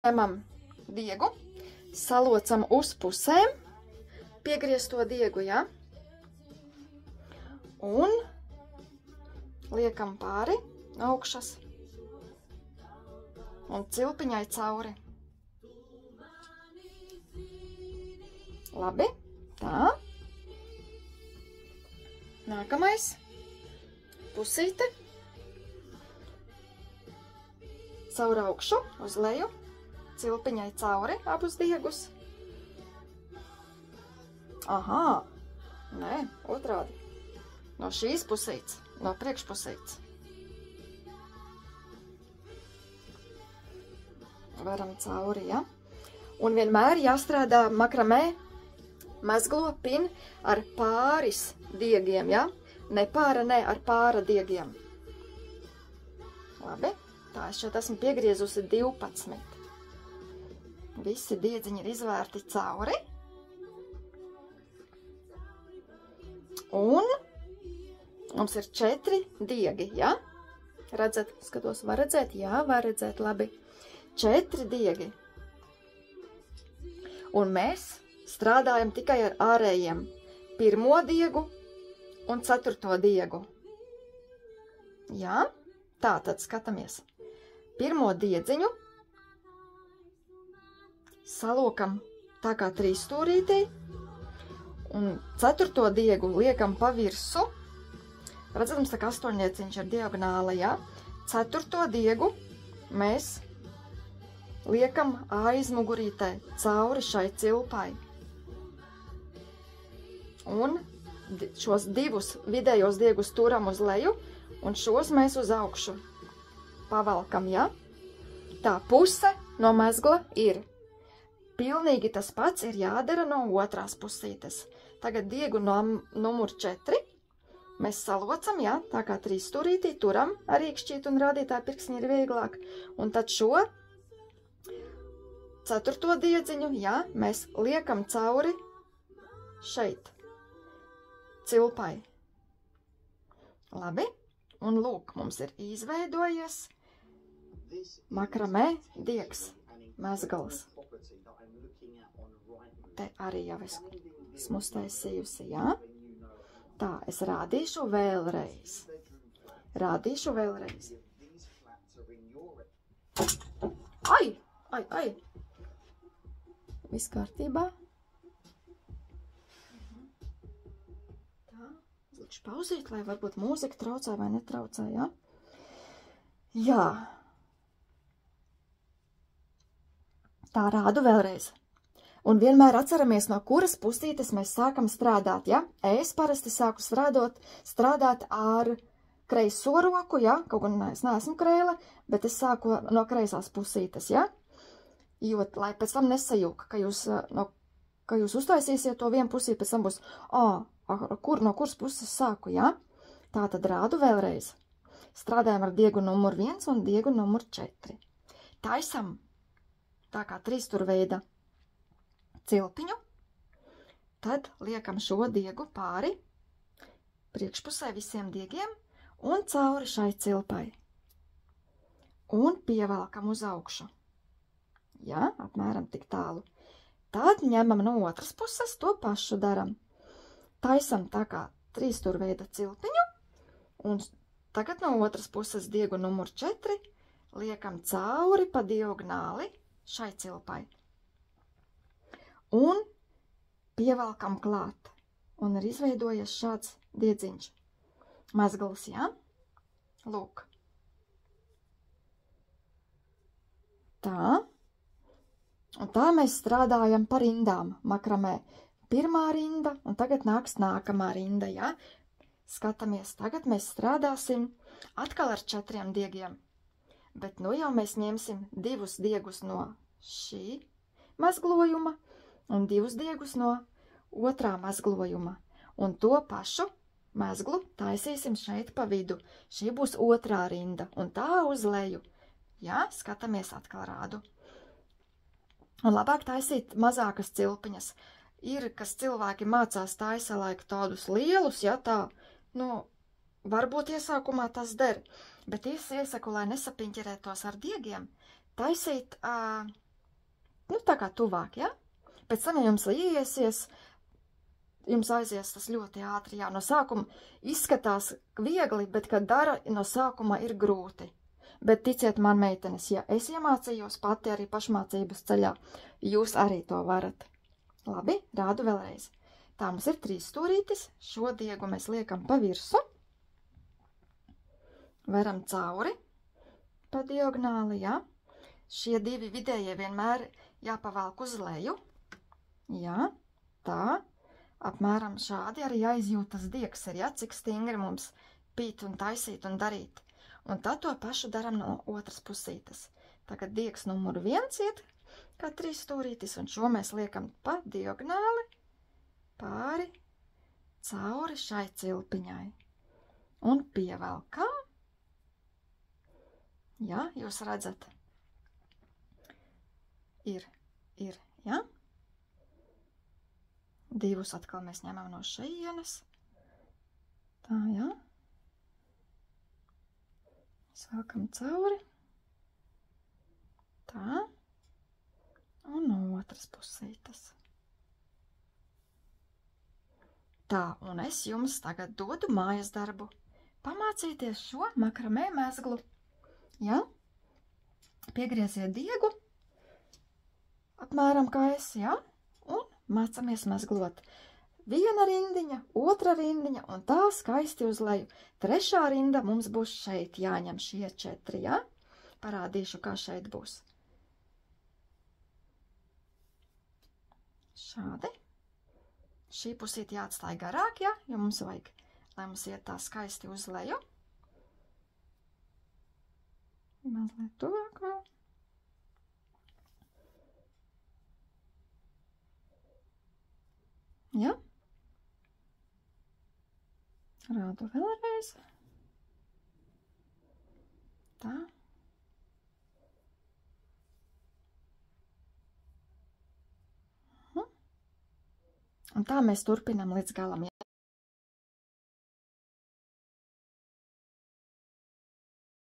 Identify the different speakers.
Speaker 1: Ņemam diegu, salocam uz pusēm, piegriezto diegu, ja? Un liekam pāri augšas un cilpiņai cauri. Labi, tā. Nākamais, pusīte, caur augšu, uz leju, cilpiņai cauri abus diegus. Aha, nē, otrādi. No šīs pusītes, no priekšpusītes. Varam cauri, ja? Un vienmēr jāstrādā makramē, mezglo pin ar pāris diegiem, ja? Ne pāra, ne ar pāra diegiem. Labi, tā es šeit esmu piegriezusi 12. Visi diedziņi ir izvērti cauri. Un mums ir 4 diegi, ja? Redzat, skatos, var redzēt? Jā, var redzēt, labi. 4 diegi. Un mēs strādājam tikai ar ārējiem 1. diegu un 4. diegu. Jā, tā tad skatāmies. 1. diedziņu salokam tā kā 3 stūrītī un 4. diegu liekam pa virsu. Redzat, mums tā kā 8-nieciņš ar diagonāli, jā? 4. diegu mēs liekam aizmugurītē cauri šai cilpai. Un šos 2 vidējos diegus turam uz leju, un šos mēs uz augšu pavalkam, ja? Tā puse no mezgla ir. Pilnīgi tas pats ir jādara no otrās pusītes. Tagad diegu numur 4 mēs salocam, ja? Tā kā 3 stūrītī, turam ar īkšķīt un rādītāju pirksni ir vieglāk. Un tad šo 4. diedziņu, ja? Mēs liekam cauri šeit. Cilpai. Labi, un lūk, mums ir izveidojies makramē diegs, mezgals. Te arī jau esmu uztaisījusi, jā? Tā, es rādīšu vēlreiz. Rādīšu vēlreiz. Ai, ai, ai. Viss kārtībā. Likšu pauzīt, lai varbūt mūzika traucē vai netraucē, ja? Jā. Tā rādu vēlreiz. Un vienmēr atceramies, no kuras pusītes mēs sākam strādāt, ja? Es parasti sāku strādāt ar kreiso roku, ja? Kaut gan es neesmu kreile, bet es sāku no kreisās pusītes, ja? Jo, lai pēc tam nesajūka, ka jūs uztaisīsiet to vienu pusī, pēc tam būs, no kuras puses sāku, ja? Tā tad rādu vēlreiz. Strādājam ar diegu numur 1 un diegu numur 4. Taisam tā kā 3 stūrveida cilpiņu. Tad liekam šo diegu pāri priekšpusē visiem diegiem un cauri šai cilpai. Un pievelkam uz augšu. Ja, apmēram tik tālu. Tad ņemam no otras puses, to pašu daram. Taisam tā kā 3 stūrveida cilpiņu, un tagad no otras puses diegu numur 4 liekam cauri pa diagonāli šai cilpai. Un pievelkam klāt, un ir izveidojies šāds diedziņš. Mezgals, jā? Lūk. Tā. Un tā mēs strādājam pa rindām makramē. 1. rinda, un tagad nāks nākamā rinda, ja? Skatāmies, tagad mēs strādāsim atkal ar 4 diegiem. Bet nu jau mēs ņemsim 2 diegus no šī mezglojuma un 2 diegus no otrā mezglojuma. Un to pašu mezglu taisīsim šeit pa vidu. Šī būs otrā rinda, un tā uz leju. Ja? Skatāmies, atkal rādu. Un labāk taisīt mazākas cilpiņas. Ir, kas cilvēki mācās taisa laiku tādus lielus, ja tā, varbūt iesākumā tas der, bet es iesaku, lai nesapiņķerētos ar diegiem, taisīt nu, tā kā tuvāk, ja? Pēc tam, ja jums iesies, jums aizies tas ļoti ātri, jā, no sākuma izskatās viegli, bet, kad dara, no sākuma ir grūti. Bet ticiet man, meitenes, ja es iemācījos pati arī pašmācības ceļā, jūs arī to varat. Labi, rādu vēlreiz. Tā mums ir 3 stūrītis, šo diegu mēs liekam pa virsu, veram cauri pa diagonāli, jā. Šie 2 vidējie vienmēr jāpavelk uz leju, jā, tā, apmēram šādi arī jāizjūt tas diegs ir, jā, cik stingri mums pīt un taisīt un darīt. Un tad to pašu daram no otras pusītes. Tagad diegs numuru 1 iet, kā 3 stūrītis, un šo mēs liekam pa diagonāli, pāri, cauri šai cilpiņai. Un pievelkam. Jā, jūs redzat. Ir, jā. 2 atkal mēs ņemam no šejienes. Tā, jā. Sākam cauri. Tā. Un no otras pusītes. Tā, un es jums tagad dodu mājas darbu. Pamācīties šo makramē mezglu. Ja? Piegrieziet diegu. Apmēram kā es, ja? Un mācamies mezglot. 1 rindiņa, 2 rindiņa, un tā skaisti uz leju. 3. rinda mums būs šeit jāņem šie 4, ja? Parādīšu, kā šeit būs. Šādi. Šī pusīte jāatstāj garāk, ja? Jo mums vajag, lai mums iet tā skaisti uz leju. Mazliet tuvāk vēl. Ja? Rādu vēlreiz. Tā. Un tā mēs turpinam līdz galam.